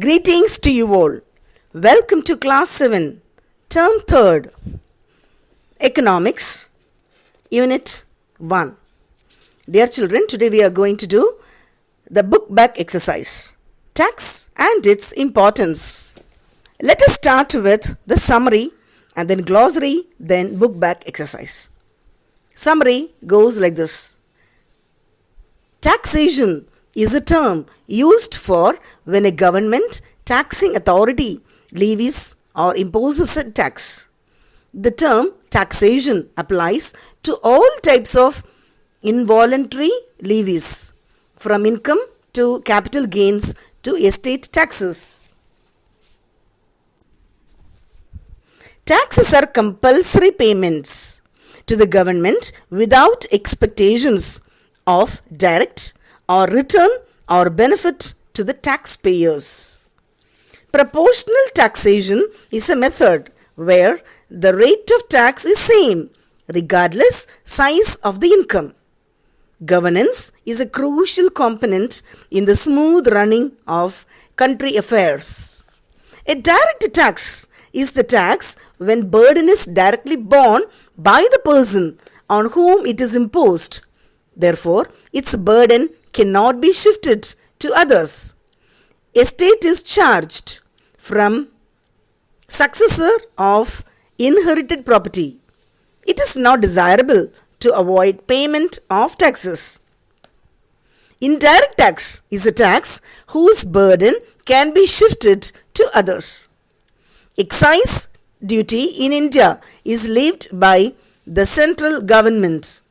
Greetings to you all. Welcome to Class 7, Term 3rd, Economics, Unit 1. Dear children, today we are going to do the book back exercise, Tax and its Importance. Let us start with the summary and then glossary, then book back exercise. Summary goes like this. Taxation is a term used for when a government taxing authority levies or imposes a tax. The term taxation applies to all types of involuntary levies, from income to capital gains to estate taxes. Taxes are compulsory payments to the government without expectations of direct or return or benefit to the taxpayers. Proportional taxation is a method where the rate of tax is same regardless size of the income. Governance is a crucial component in the smooth running of country affairs. A direct tax is the tax when burden is directly borne by the person on whom it is imposed. Therefore, its burden cannot be shifted to others. Estate is charged from successor of inherited property. It is not desirable to avoid payment of taxes. Indirect tax is a tax whose burden can be shifted to others. Excise duty in India is levied by the central government.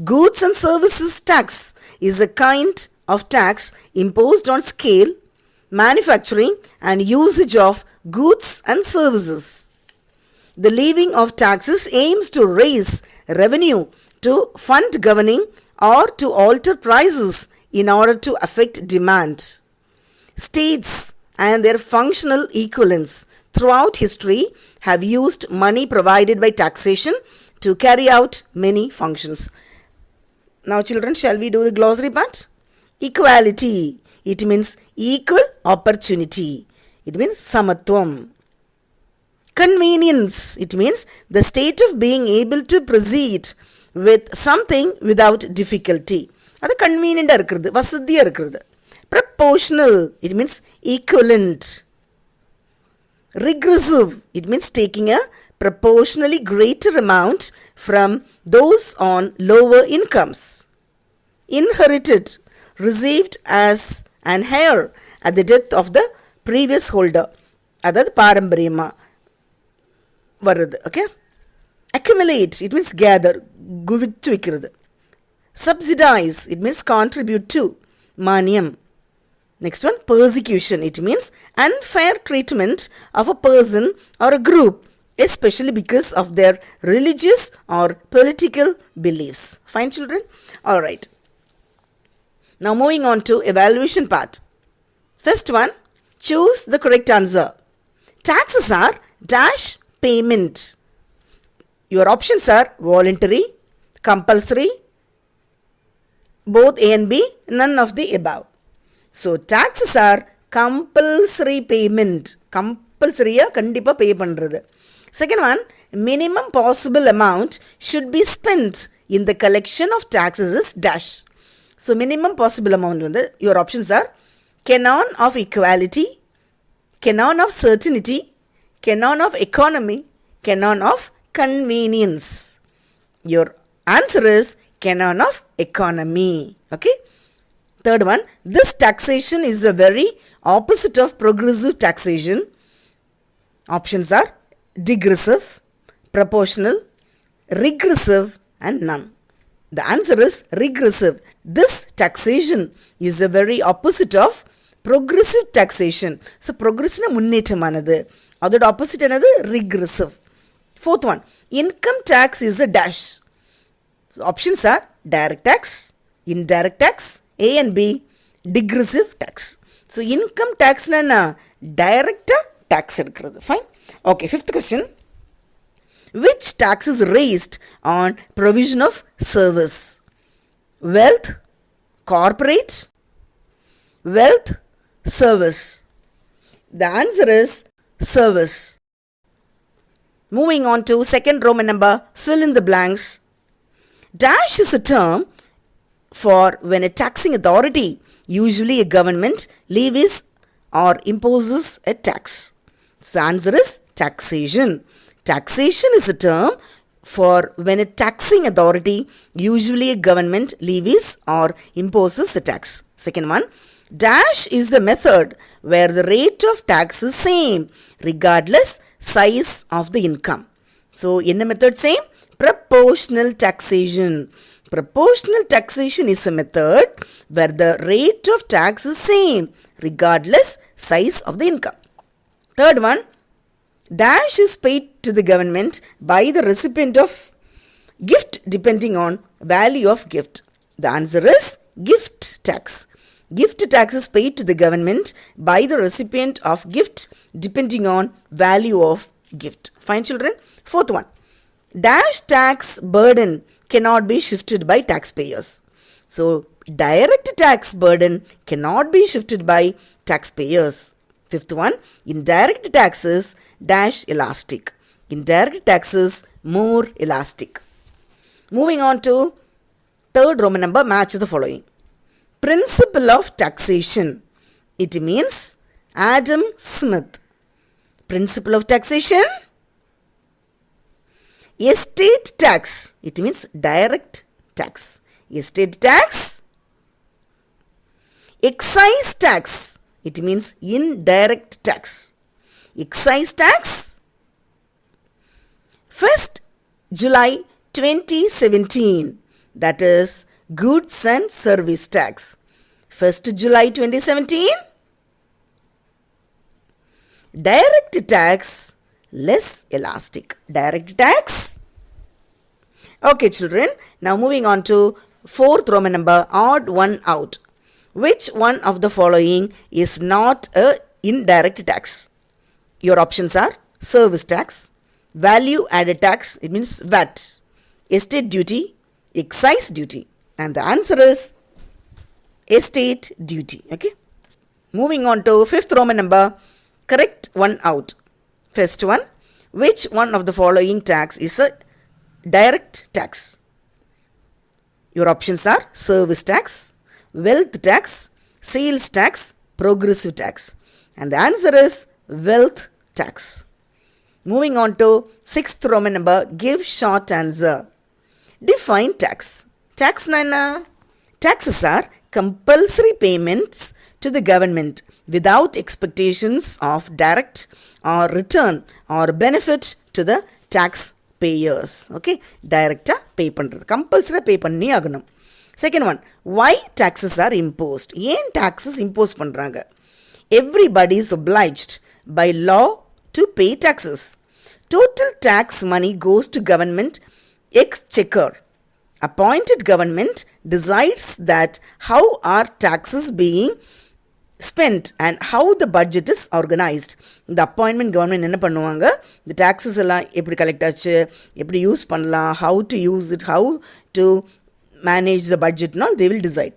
Goods and services tax is a kind of tax imposed on scale, manufacturing and usage of goods and services. The levying of taxes aims to raise revenue to fund governing or to alter prices in order to affect demand. States and their functional equivalents throughout history have used money provided by taxation to carry out many functions. Now children, shall we do the glossary part? Equality. It means equal opportunity. It means samatvam. Convenience. It means the state of being able to proceed with something without difficulty. அது convenient இருக்கிறது, வசதியாக இருக்கிறது. Proportional. It means equivalent. Regressive. It means taking a proportionally greater amount from those on lower incomes. Inherited, received as an heir at the death of the previous holder. அதாவது பாரம்பரியமா வருது. Okay. Accumulate, it means gather, குவிச்சு வைக்கிறது. Subsidize, it means contribute to. மானியம். Next one, persecution. It means unfair treatment of a person or a group, especially because of their religious or political beliefs. Fine, children? Alright. Now moving on to evaluation part. First one, choose the correct answer. Taxes are dash payment. Your options are voluntary, compulsory, both A and B, none of the above. So, taxes are compulsory payment. Compulsory kandipa pay பண்றது. Second one, minimum possible amount should be spent in the collection of taxes is dash. So, minimum possible amount வந்து, your options are canon of equality, canon of certainty, canon of economy, canon of convenience. Your answer is canon of economy. Okay. Third one, this taxation is a very opposite of progressive taxation. Options are digressive, proportional, regressive and none. The answer is regressive. This taxation is a very opposite of progressive taxation. So, progressive முன்னேற்றமானது. அதோட opposite என்னது? Regressive. Fourth one, income tax is a dash. So, options are direct tax, indirect tax, A and B, digressive tax. So, income tax na direct tax எடுக்கிறது. Fine. Okay, fifth question. Which tax is raised on provision of service? Wealth, corporate, wealth, service. The answer is service. Moving on to second Roman number, fill in the blanks. Dash is a term for when a taxing authority, usually a government, levies or imposes a tax. So the answer is taxation. Taxation is a term for when a taxing authority, usually a government, levies or imposes a tax. Second one, dash is the method where the rate of tax is same regardless size of the income. So, என்ன method same? Proportional taxation. Proportional taxation is a method where the rate of tax is same regardless size of the income. Third one, dash is paid to the government by the recipient of gift depending on value of gift. The answer is gift tax. Gift tax is paid to the government by the recipient of gift depending on value of gift. Fine, children. Fourth one, dash tax burden cannot be shifted by taxpayers. So, direct tax burden cannot be shifted by taxpayers. Fifth one, indirect taxes dash elastic. Indirect taxes more elastic. Moving on to third Roman number, match the following. Principle of taxation. It means Adam Smith. Principle of taxation. Estate tax. It means direct tax. Estate tax. Excise tax. It means indirect tax. Excise tax. 1st July 2017. That is goods and service tax. 1st July 2017. Direct tax less elastic. Direct tax. Okay, children. Now moving on to fourth Roman number, odd one out. Which one of the following is not a indirect tax? Your options are service tax, value added tax, it means VAT, estate duty, excise duty, and the answer is estate duty. Okay. Moving on to fifth Roman number, correct one out. First one, which one of the following tax is a direct tax? Your options are service tax, wealth tax, sales tax, progressive tax, and the answer is wealth tax. Moving on to sixth Roman number, give short answer. Define tax. Tax na? Taxes are compulsory payments to the government without expectations of direct or return or benefit to the taxpayers. Okay, direct pay பண்றது, compulsory pay பண்ணி ஆகணும். Second one, why taxes are imposed? ஏன் taxes impose பண்றாங்க? Everybody is obliged by law to pay taxes. Total tax money goes to government exchequer. Appointed government decides that how are taxes being spent and how the budget is organized. The appointment government என்ன பண்ணுவாங்க, the taxes எல்லாம் எப்படி collect ஆச்சு, எப்படி use பண்ணலாம், how to use it, how to manage the budget and all, they will decide.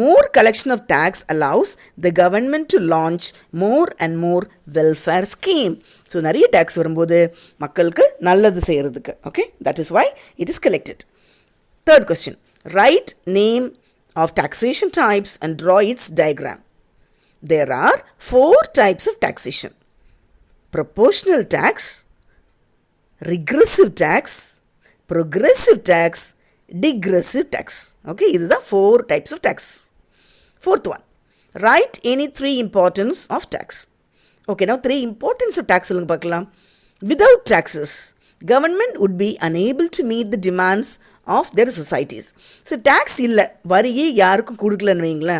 More collection of tax allows the government to launch more and more welfare scheme. So நிறைய tax வரும்போது மக்களுக்கு நல்லது செய்யறதுக்கு. Okay, that is why it is collected. Third question, write name of taxation types and draw its diagram. There are 4 types of taxation: proportional tax, regressive tax, progressive tax, digressive tax. Okay, these are the 4 types of tax. Fourth one, write any 3 importance of tax. Okay, now 3 importance of tax. Without taxes, government would be unable to meet the demands of their societies. So tax illa variye yarukku kudukkalanu veingala,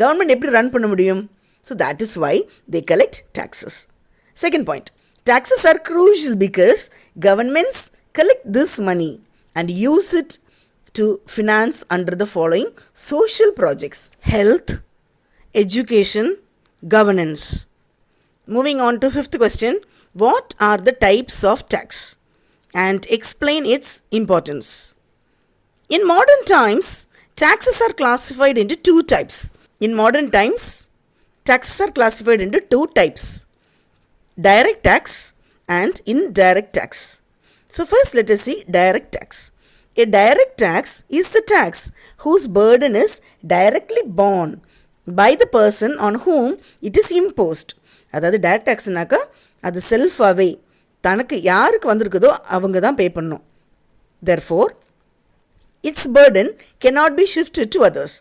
government eppadi run panna mudiyum? So that is why they collect taxes. Second point, taxes are crucial because governments collect this money and use it to finance under the following social projects: health, education, governance. Moving on to fifth question, what are the types of tax and explain its importance? In modern times, taxes are classified into 2 types. In modern times, taxes are classified into 2 types. direct tax and indirect tax. So first let us see direct tax. A direct tax is the tax whose burden is directly borne by the person on whom it is imposed. அதாவது direct taxனாக்கா அது செல்ஃபாகவே தனக்கு யாருக்கு வந்திருக்குதோ அவங்க தான் பே பண்ணணும். Therefore, its burden cannot be shifted to others.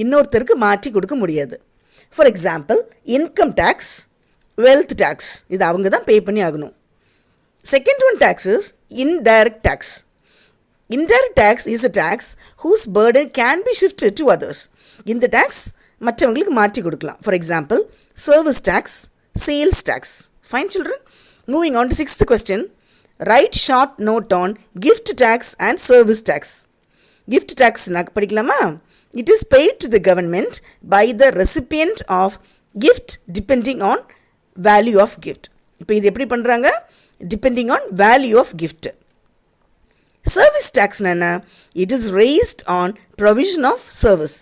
இன்னொருத்தருக்கு மாற்றி கொடுக்க முடியாது. For example, income tax, wealth tax, இது அவங்க தான் பே பண்ணி ஆகணும். Second one tax is indirect tax. Indirect tax is a tax whose burden can be shifted to others. இந்த tax மற்றவங்களுக்கு மாற்றி கொடுக்கலாம். For example, service tax, sales tax. Fine children? Moving on to sixth question. Write short note on gift tax and service tax. Gift tax படிக்கலாமா? It is paid to the government by the recipient of gift depending on value of gift. இப்போ இது எப்படி பண்றாங்க? Depending on value of gift. Service tax nana, it is raised on provision of service.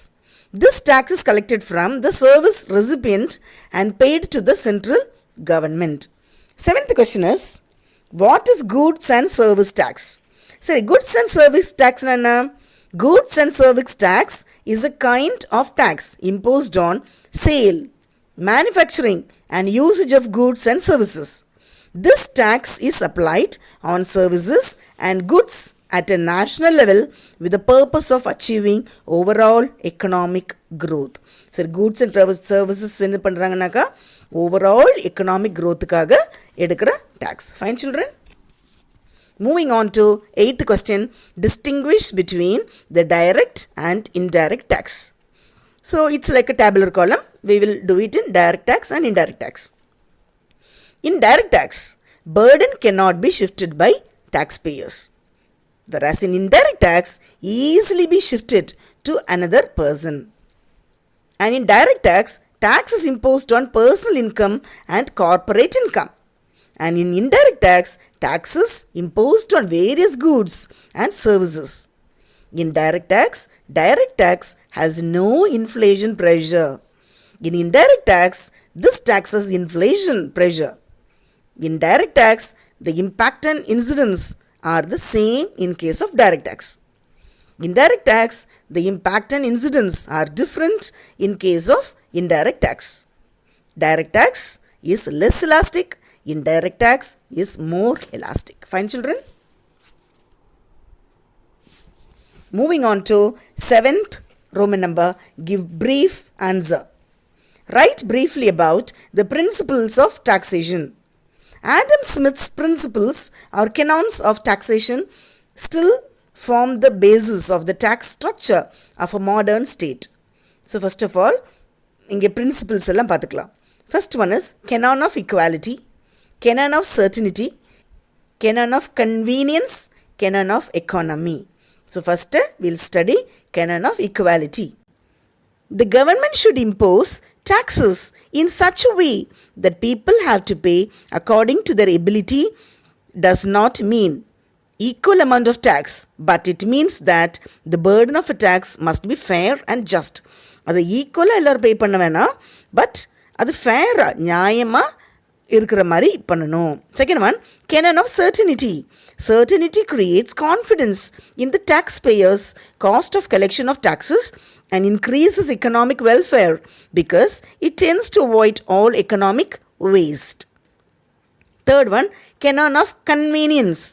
This tax is collected from the service recipient and paid to the central government. Seventh question is, what is goods and service tax? Sorry, goods and service tax nana. Goods and service tax is a kind of tax imposed on sale, manufacturing and usage of goods and services. This tax is applied on services and goods at a national level with the purpose of achieving overall economic growth. So, goods and services என்ன பண்றாங்கனாக்கா overall economic growthக்காக எடுக்கிற tax. Fine children? Moving on to eighth question, distinguish between the direct and indirect tax. So, it's like a tabular column. We will do it in direct tax and indirect tax. In direct tax, burden cannot be shifted by taxpayers, whereas in indirect tax, easily be shifted to another person. And in direct tax, tax is imposed on personal income and corporate income. And in indirect tax, taxes imposed on various goods and services. In direct tax has no inflation pressure. In indirect tax, this tax has inflation pressure. In direct tax, the impact and incidence are the same in case of direct tax. In direct tax, the impact and incidence are different in case of indirect tax. Direct tax is less elastic. Indirect tax is more elastic. Fine children? Moving on to seventh Roman number, give brief answer. Write briefly about the principles of taxation. Adam Smith's principles or canons of taxation still form the basis of the tax structure of a modern state. So first of all, இங்கே principles எல்லாம் பார்த்துக்கலாம். First one is canon of equality, canon of certainty, canon of convenience, canon of economy. So first we'll study canon of equality. The government should impose taxes in such a way that people have to pay according to their ability does not mean equal amount of tax, but it means that the burden of a tax must be fair and just. அது ஈக்குவலாக எல்லோரும் பே பண்ண வேணாம், but அது ஃபேராக நியாயமாக இருக்கிற மாதிரி பண்ணணும். Second one, canon of certainty. Certainty creates confidence in the taxpayers' cost of collection of taxes and increases economic welfare because it tends to avoid all economic waste. Third one, canon of convenience.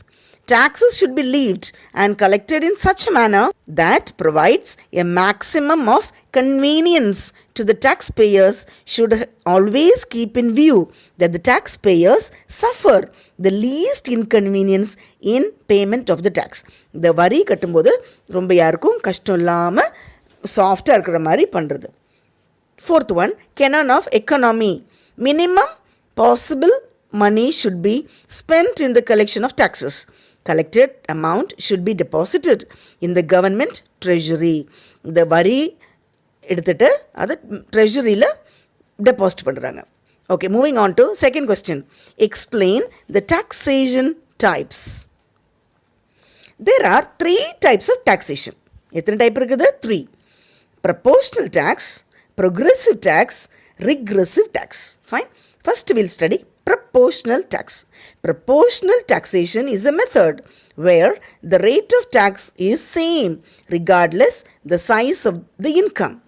Taxes should be levied and collected in such a manner that provides a maximum of convenience to the taxpayers, should always keep in view that the taxpayers suffer the least inconvenience in payment of the tax. இந்த வரி கட்டும்போது ரொம்ப யாருக்கும் கஷ்டம் இல்லாமல் சாஃப்டாக இருக்கிற மாதிரி பண்ணுறது. Fourth one, canon of economy. Minimum possible money should be spent in the collection of taxes. Collected amount should be deposited in the government treasury. இந்த வரி எடுத்துட்டு அதை ட்ரெஷரியில் டெபாசிட் பண்ணுறாங்க. Okay, moving on to second question. Explain the taxation types. There are 3 types of taxation. எத்தனை type இருக்குது? 3. Proportional tax, progressive tax, regressive tax. Fine. First we'll study proportional proportional tax. Proportional taxation is a method where the rate of tax is same regardless the size of the income.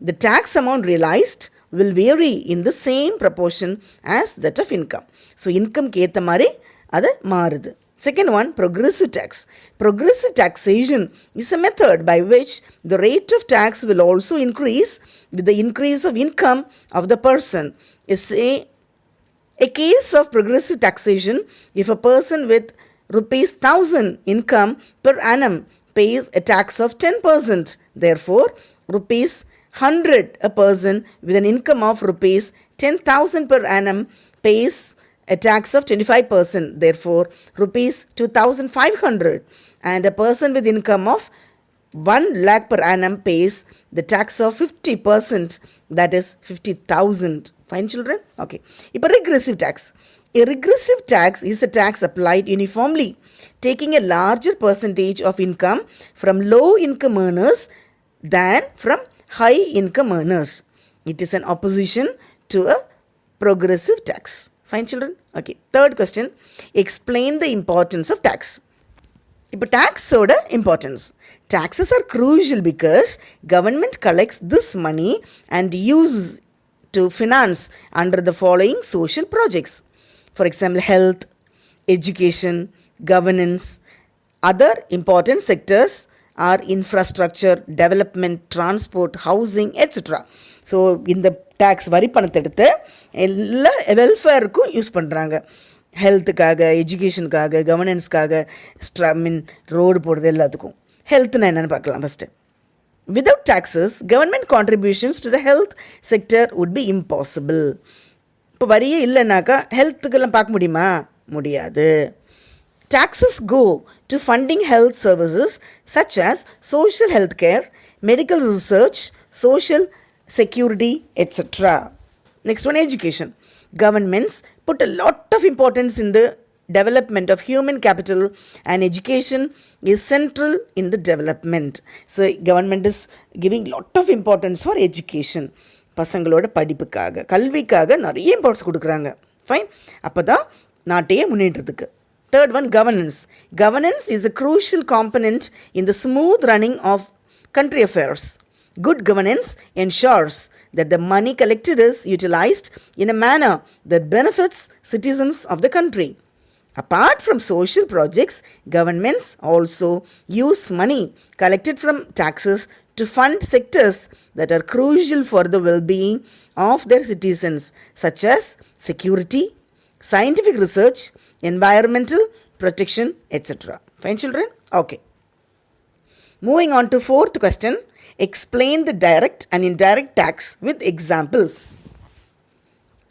The tax amount realized will vary in the same proportion as that of income. So income க்கு ஏத்த மாதிரி அது மாறுது. Second one, progressive tax. Progressive taxation is a method by which the rate of tax will also increase with the increase of income of the person. A case of progressive taxation, if a person with rupees 1,000 income per annum pays a tax of 10%, therefore rupees 100 a person with an income of rupees 10,000 per annum pays a tax of 25%, therefore rupees 2,500, and a person with income of 1 lakh per annum pays the tax of 50%, that is 50,000. Fine, children? Okay. Now, regressive tax. A regressive tax is a tax applied uniformly, taking a larger percentage of income from low income earners than from high income earners. It is an opposition to a progressive tax. Fine, children? Okay. Third question. Explain the importance of tax. இப்போ taxோட importance. Taxes are crucial because government collects this money and uses to finance under the following social projects. For example, health, education, governance. Other important sectors are infrastructure, development, transport, housing, etc. So, இந்த tax வரி பணத்தை எடுத்து எல்லா வெல்ஃபேருக்கும் use பண்ணுறாங்க. ஹெல்த்துக்காக, எஜுகேஷனுக்காக, கவர்னன்ஸ்க்காக, road போடுறது எல்லாத்துக்கும். ஹெல்த்னா என்னென்னு பார்க்கலாம் first. Without taxes, government contributions to the health sector would be impossible. இப்போ வரியே இல்லைனாக்கா ஹெல்த்துக்கெல்லாம் பார்க்க முடியுமா? முடியாது. Taxes go to funding health services such as social health care, medical research, social security, etc. Next one, education. Governments put a lot of importance in the development of human capital, and education is central in the development. So, government is giving lot of importance for education. பசங்களோட படிப்புக்காக, கல்விக்காக நிறைய importance கொடுக்குறாங்க. Fine, அப்போ தான் நாட்டையே முன்னேற்றத்துக்கு. Third one, governance. Governance is a crucial component in the smooth running of country affairs. Good governance ensures that the money collected is utilized in a manner that benefits citizens of the country. Apart from social projects, governments also use money collected from taxes to fund sectors that are crucial for the well-being of their citizens, such as security, scientific research, environmental protection, etc. Fine, children? Okay. Moving on to fourth question. Explain the direct and indirect tax with examples.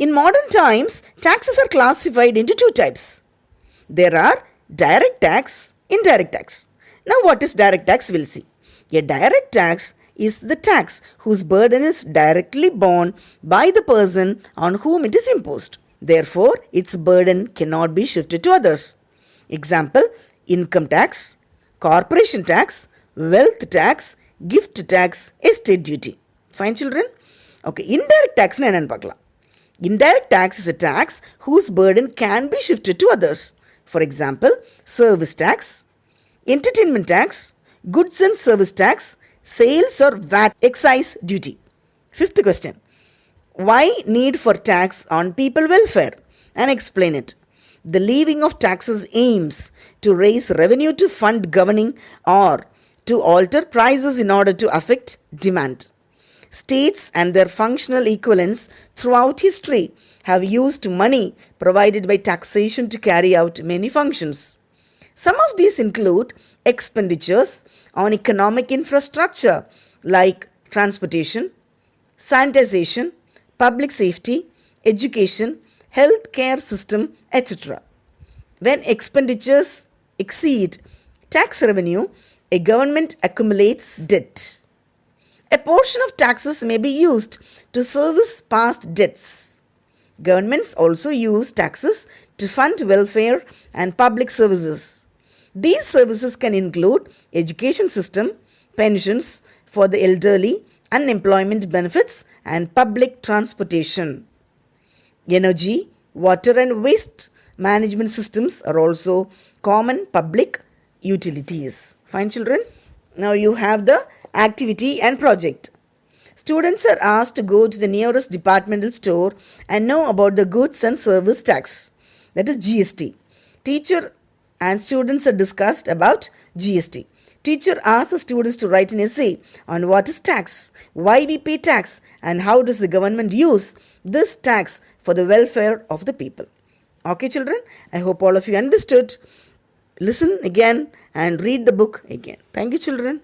In modern times, taxes are classified into two types. There are direct tax, indirect tax. Now, what is direct tax? We'll see. A direct tax is the tax whose burden is directly borne by the person on whom it is imposed. Therefore, its burden cannot be shifted to others. Example, income tax, corporation tax, wealth tax, gift tax, estate duty. Fine, children? Okay, indirect tax na enna paakalam. Indirect tax is a tax whose burden can be shifted to others. For example, service tax, entertainment tax, goods and service tax, sales or VAT, excise duty. Fifth question. Why need for tax on people welfare? And explain it. The levying of taxes aims to raise revenue to fund governing or to alter prices in order to affect demand. States and their functional equivalents throughout history have used money provided by taxation to carry out many functions. Some of these include expenditures on economic infrastructure like transportation, sanitization, public safety, education, health care system, etc. When expenditures exceed tax revenue, a government accumulates debt. A portion of taxes may be used to service past debts. Governments also use taxes to fund welfare and public services. These services can include education system, pensions for the elderly, unemployment benefits, and public transportation. Energy, Water and waste management systems are also common public utilities. Fine, children? Now you have the activity and project. Students are asked to go to the nearest departmental store and know about the goods and service tax, that is GST. Teacher and students are discussed about GST. Teacher asks the students to write an essay on what is tax, why we pay tax, and how does the government use this tax for the welfare of the people. Okay, children, I hope all of you understood. Listen again and read the book again. Thank you, children.